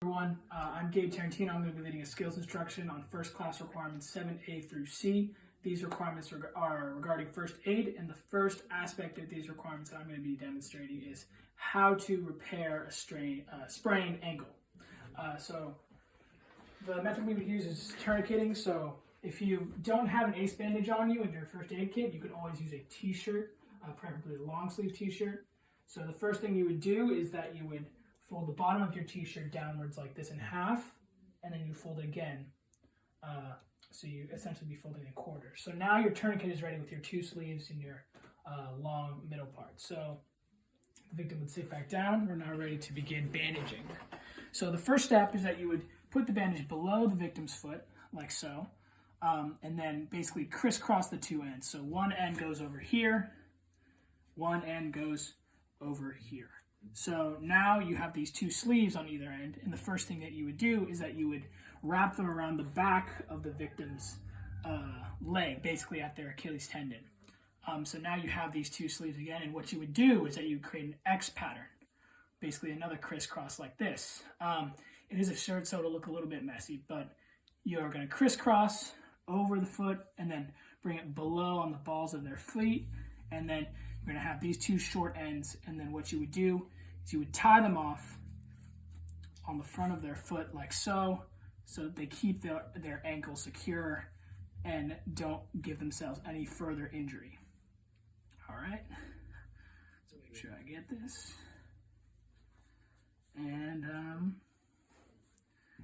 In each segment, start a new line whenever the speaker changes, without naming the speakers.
Everyone, I'm Gabe Tarantino. I'm going to be leading a skills instruction on first class requirements 7A through C. These requirements are regarding first aid, and the first aspect of these requirements that I'm going to be demonstrating is how to repair a sprained ankle. So the method we would use is tourniqueting. So if you don't have an ACE bandage on you in your first aid kit, you could always use a t-shirt, preferably a long sleeve t-shirt. So the first thing you would do is that you would fold the bottom of your t-shirt downwards like this in half, and then you fold it again. So you essentially be folding in quarters. So now your tourniquet is ready with your two sleeves and your long middle part. So the victim would sit back down. We're now ready to begin bandaging. So the first step is that you would put the bandage below the victim's foot, like so, and then basically crisscross the two ends. So one end goes over here, one end goes over here. So now you have these two sleeves on either end, and the first thing that you would do is that you would wrap them around the back of the victim's leg, basically at their Achilles tendon. So now you have these two sleeves again, and what you would do is that you would create an X pattern, basically another crisscross like this. It is a shirt, so it'll look a little bit messy, but you're going to crisscross over the foot and then bring it below on the balls of their feet, and then you're going to have these two short ends, and then what you would do is you would tie them off on the front of their foot like so, so that they keep their ankle secure and don't give themselves any further injury. All right, so make sure I get this. And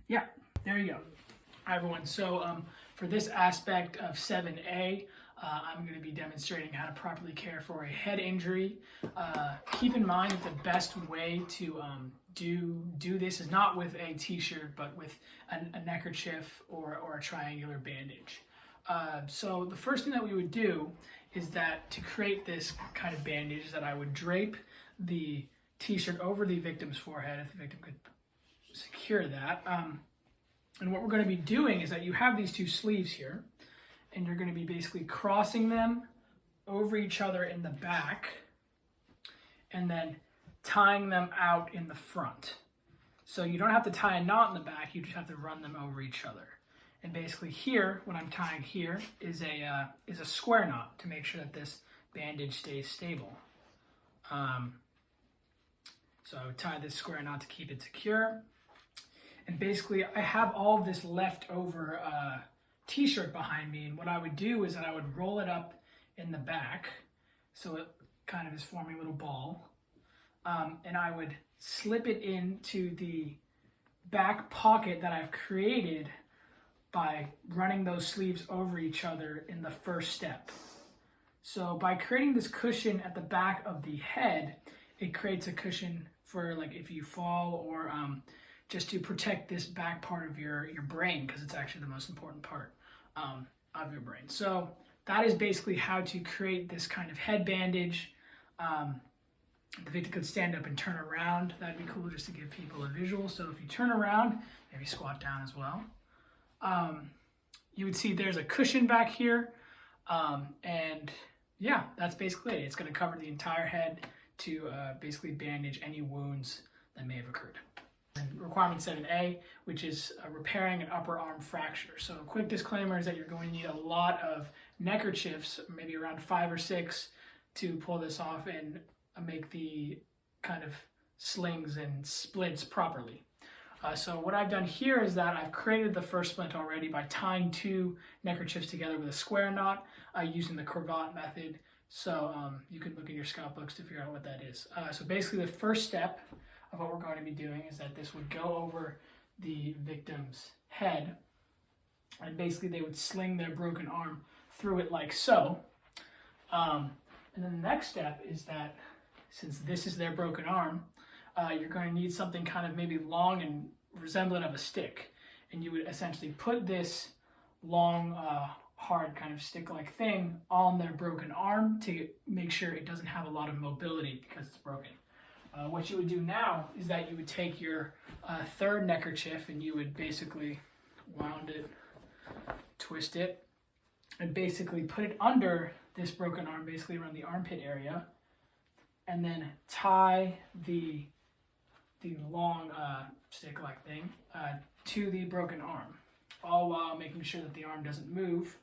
yeah, there you go. Hi everyone, so for this aspect of 7A, I'm going to be demonstrating how to properly care for a head injury. Keep in mind that the best way to do this is not with a t-shirt, but with a neckerchief or a triangular bandage. So the first thing that we would do is that to create this kind of bandage, that I would drape the t-shirt over the victim's forehead, if the victim could secure that. And what we're going to be doing is that you have these two sleeves here, and you're going to be basically crossing them over each other in the back and then tying them out in the front. So you don't have to tie a knot in the back, you just have to run them over each other. And basically here, what I'm tying here is a square knot to make sure that this bandage stays stable. So I would tie this square knot to keep it secure. And basically I have all of this leftover t-shirt behind me, and what I would do is that I would roll it up in the back so it kind of is forming a little ball, and I would slip it into the back pocket that I've created by running those sleeves over each other in the first step. So by creating this cushion at the back of the head, it creates a cushion for like if you fall, or just to protect this back part of your brain, because it's actually the most important part of your brain. So that is basically how to create this kind of head bandage. The victim could stand up and turn around. That'd be cool just to give people a visual. So if you turn around, maybe squat down as well, you would see there's a cushion back here. And yeah, that's basically it. It's going to cover the entire head to basically bandage any wounds that may have occurred. And requirement 7A, which is repairing an upper arm fracture. So a quick disclaimer is that you're going to need a lot of neckerchiefs, maybe around 5 or 6, to pull this off and make the kind of slings and splints properly. So what I've done here is that I've created the first splint already by tying 2 neckerchiefs together with a square knot using the cravat method. So you can look at your scout books to figure out what that is. So basically the first step of what we're going to be doing is that this would go over the victim's head, and basically they would sling their broken arm through it like so. And then the next step is that since this is their broken arm, you're going to need something kind of maybe long and resemblant of a stick. And you would essentially put this long, hard kind of stick-like thing on their broken arm to make sure it doesn't have a lot of mobility because it's broken. What you would do now is that you would take your third neckerchief and you would basically wound it, twist it, and basically put it under this broken arm, basically around the armpit area, and then tie the the long stick-like thing to the broken arm, all while making sure that the arm doesn't move,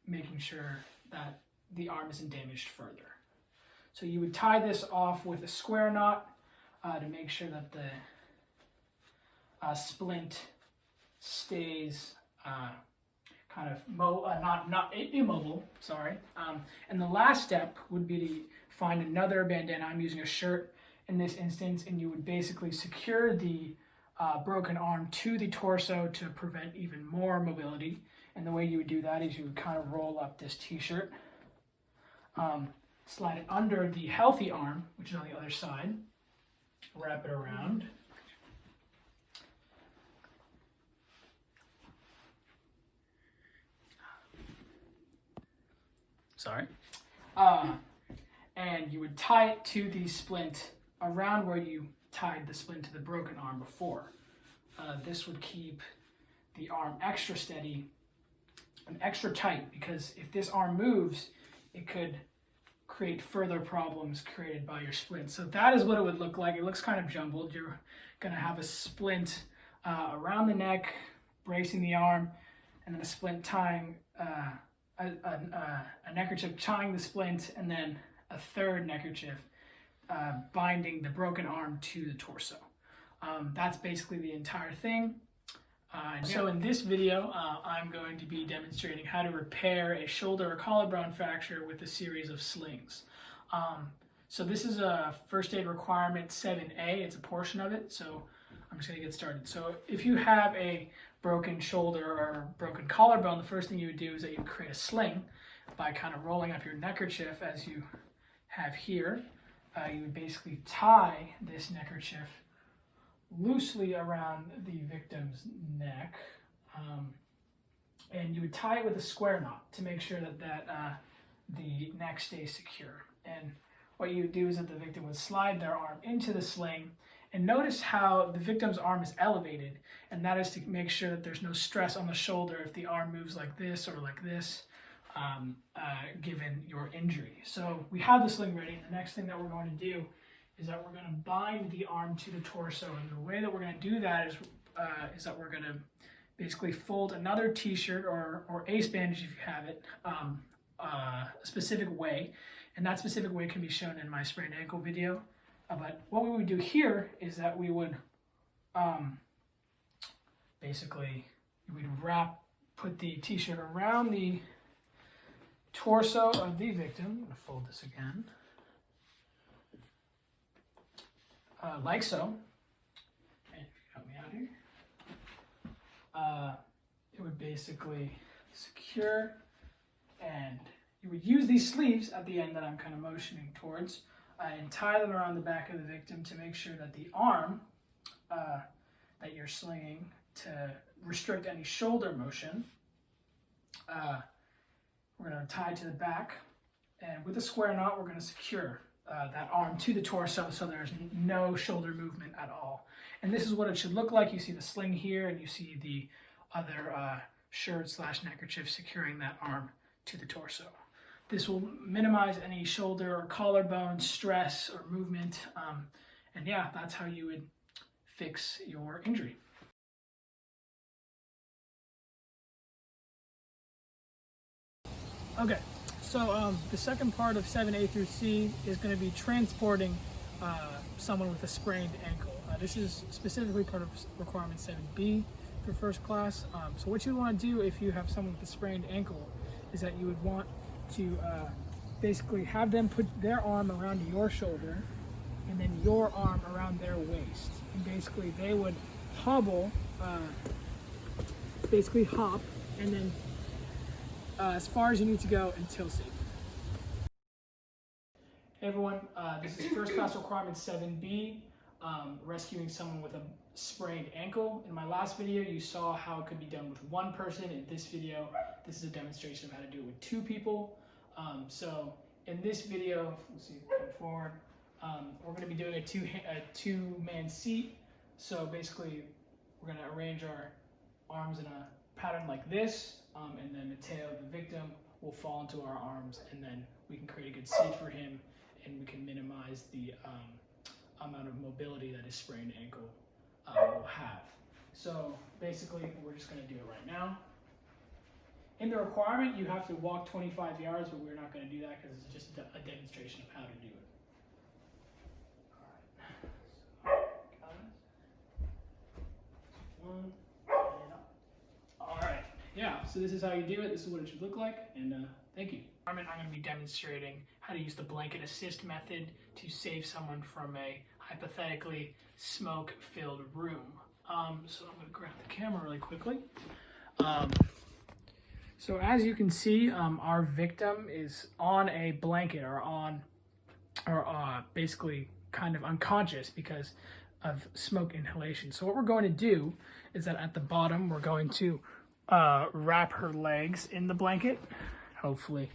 making sure that the arm isn't damaged further. So you would tie this off with a square knot to make sure that the splint stays kind of not immobile. Sorry. And the last step would be to find another bandana. I'm using a shirt in this instance, and you would basically secure the broken arm to the torso to prevent even more mobility. And the way you would do that is you would kind of roll up this t-shirt, slide it under the healthy arm, which is on the other side, wrap it around. Sorry. And you would tie it to the splint around where you tied the splint to the broken arm before. This would keep the arm extra steady and extra tight, because if this arm moves, it could create further problems created by your splint. So that is what it would look like. It looks kind of jumbled. You're going to have a splint around the neck, bracing the arm, and then a splint tying a neckerchief tying the splint, and then a third neckerchief binding the broken arm to the torso. That's basically the entire thing. So in this video, I'm going to be demonstrating how to repair a shoulder or collarbone fracture with a series of slings. So this is a first aid requirement 7A. It's a portion of it, so I'm just going to get started. So if you have a broken shoulder or broken collarbone, the first thing you would do is that you would create a sling by kind of rolling up your neckerchief as you have here. You would basically tie this neckerchief loosely around the victim's neck, and you would tie it with a square knot to make sure that the neck stays secure. And what you would do is that the victim would slide their arm into the sling, and notice how the victim's arm is elevated, and that is to make sure that there's no stress on the shoulder if the arm moves like this or like this, given your injury. So we have the sling ready. The next thing that we're going to do is that we're going to bind the arm to the torso, and the way that we're going to do that is that we're going to basically fold another t-shirt or ace bandage if you have it a specific way, and that specific way can be shown in my sprained ankle video. But what we would do here is that we would basically put the t-shirt around the torso of the victim. I'm going to fold this again. Like so. And if you help me out here. It would basically secure, and you would use these sleeves at the end that I'm kind of motioning towards, and tie them around the back of the victim to make sure that the arm that you're slinging to restrict any shoulder motion, we're going to tie to the back, and with a square knot, we're going to secure that arm to the torso so there's no shoulder movement at all. And this is what it should look like. You see the sling here, and you see the other shirt/neckerchief securing that arm to the torso. This will minimize any shoulder or collarbone stress or movement. And yeah, that's how you would fix your injury. Okay, so the second part of 7A through C is going to be transporting someone with a sprained ankle. This is specifically part of requirement 7B for first class. So what you want to do if you have someone with a sprained ankle is that you would want to basically have them put their arm around your shoulder and then your arm around their waist. And basically they would hobble, basically hop, and then as far as you need to go until safe. Hey everyone, this is first class requirement 7B, rescuing someone with a sprained ankle. In my last video, you saw how it could be done with one person. In this video, this is a demonstration of how to do it with two people. So in this video, let's see, come forward, we're going to be doing a two-man seat. So basically, we're going to arrange our arms in a pattern like this, and then the tail of the victim will fall into our arms, and then we can create a good seat for him, and we can minimize the amount of mobility that a sprained ankle will have. So basically, we're just going to do it right now. In the requirement, you have to walk 25 yards, but we're not going to do that because it's just a demonstration of how to do it. One, and up. All right. Yeah, so this is how you do it. This is what it should look like, and thank you. I'm going to be demonstrating how to use the blanket assist method to save someone from a hypothetically smoke-filled room. So I'm going to grab the camera really quickly. So as you can see, our victim is on a blanket or basically kind of unconscious because of smoke inhalation. So what we're going to do is that at the bottom, we're going to wrap her legs in the blanket. Hopefully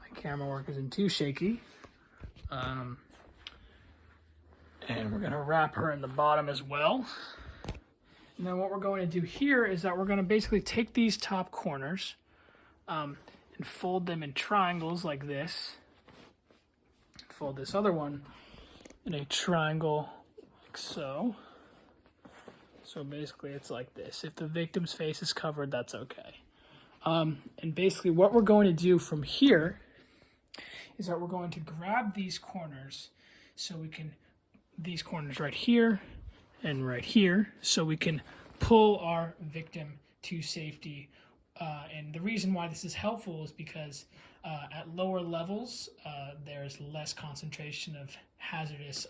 my camera work isn't too shaky. And we're going to wrap her in the bottom as well. And then what we're going to do here is that we're going to basically take these top corners and fold them in triangles like this. Fold this other one in a triangle like so. So basically it's like this. If the victim's face is covered, that's okay. And basically what we're going to do from here is that we're going to grab these corners so we can, these corners right here and right here, so we can pull our victim to safety. And the reason why this is helpful is because at lower levels, there's less concentration of hazardous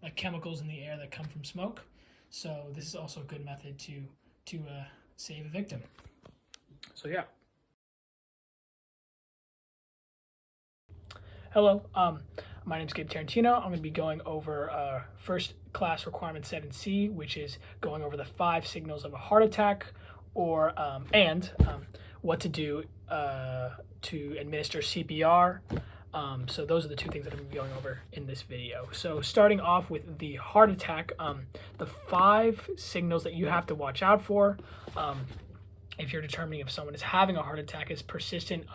like chemicals in the air that come from smoke. So this is also a good method to save a victim. So yeah. Hello, my name is Gabe Tarantino. I'm going to be going over first class requirement 7C, which is going over the 5 signals of a heart attack, or what to do to administer CPR. So those are the 2 things that I'm going to be going over in this video. So starting off with the heart attack, the 5 signals that you have to watch out for if you're determining if someone is having a heart attack is persistent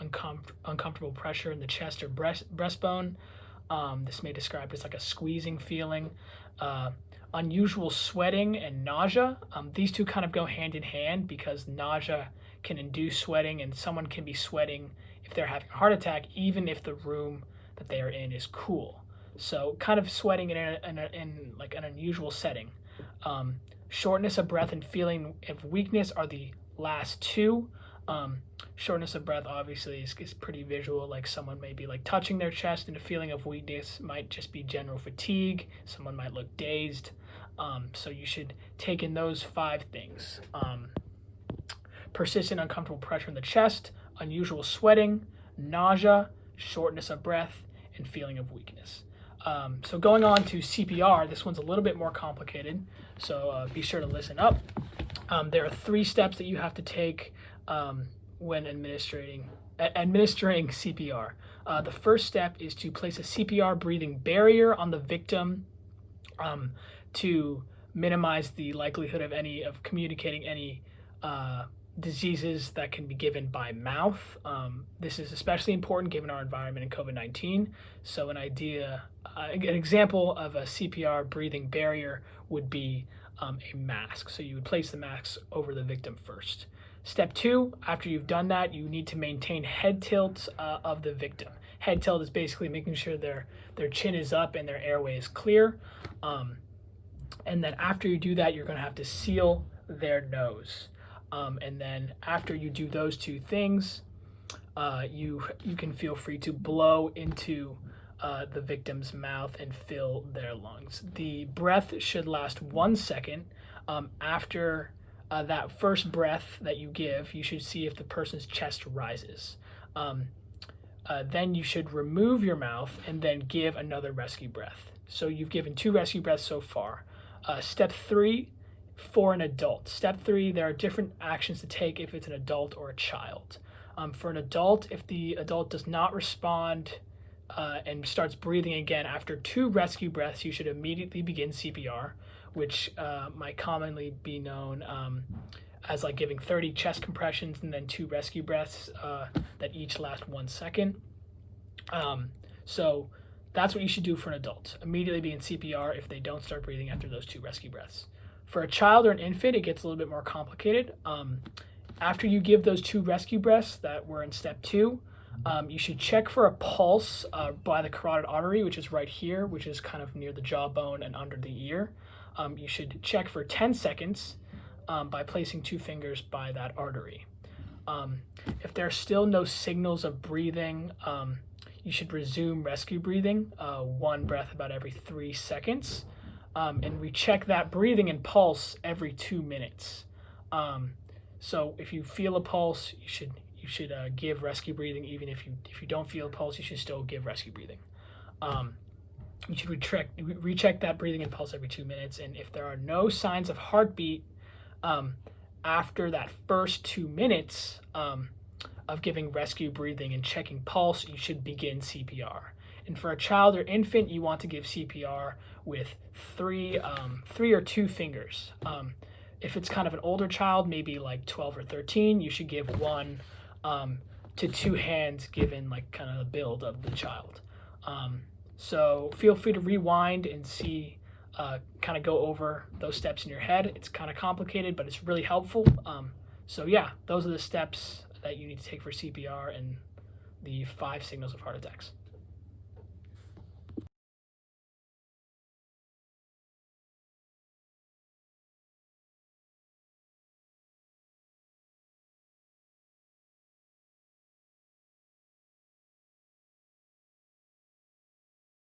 uncomfortable pressure in the chest or breastbone. This may describe as like a squeezing feeling. Unusual sweating and nausea. These 2 kind of go hand in hand because nausea can induce sweating, and someone can be sweating if they're having a heart attack, even if the room that they are in is cool. So kind of sweating in like an unusual setting. Shortness of breath and feeling of weakness are the last 2. Shortness of breath obviously is pretty visual, like someone may be like touching their chest, and a feeling of weakness might just be general fatigue. Someone might look dazed. So you should take in those 5 things. Persistent uncomfortable pressure in the chest, unusual sweating, nausea, shortness of breath, and feeling of weakness. So going on to CPR, this one's a little bit more complicated, so be sure to listen up. There are 3 steps that you have to take when administering CPR. The first step is to place a CPR breathing barrier on the victim to minimize the likelihood of communicating any diseases that can be given by mouth. This is especially important given our environment in COVID-19. So an example of a CPR breathing barrier would be a mask. So you would place the mask over the victim first. Step 2, after you've done that, you need to maintain head tilt of the victim. Head tilt is basically making sure their chin is up and their airway is clear. And then after you do that, you're going to have to seal their nose. And then after you do those 2 things, you can feel free to blow into the victim's mouth and fill their lungs. The breath should last 1 second. After that first breath that you give, you should see if the person's chest rises. Then you should remove your mouth and then give another rescue breath. So you've given 2 rescue breaths so far. Step 3, for an adult. Step 3, there are different actions to take if it's an adult or a child. For an adult, if the adult does not respond and starts breathing again after 2 rescue breaths, you should immediately begin CPR, which might commonly be known as like giving 30 chest compressions and then 2 rescue breaths that each last 1 second. So that's what you should do for an adult. Immediately begin CPR if they don't start breathing after those 2 rescue breaths. For a child or an infant, it gets a little bit more complicated. After you give those 2 rescue breaths that were in step 2, you should check for a pulse by the carotid artery, which is right here, which is kind of near the jawbone and under the ear. You should check for 10 seconds by placing 2 fingers by that artery. If there are still no signals of breathing, you should resume rescue breathing, 1 breath about every 3 seconds, and recheck that breathing and pulse every 2 minutes. So if you feel a pulse, you should give rescue breathing. Even if you don't feel a pulse, you should still give rescue breathing. You should recheck that breathing and pulse every 2 minutes, and if there are no signs of heartbeat after that first 2 minutes of giving rescue breathing and checking pulse, you should begin CPR. And for a child or infant, you want to give CPR with 3 or 2 fingers. If it's kind of an older child, maybe like 12 or 13, you should give 1 to 2 hands, given like kind of the build of the child. So feel free to rewind and see, kind of go over those steps in your head. It's kind of complicated, but it's really helpful. So yeah, those are the steps that you need to take for CPR and the 5 signals of heart attacks.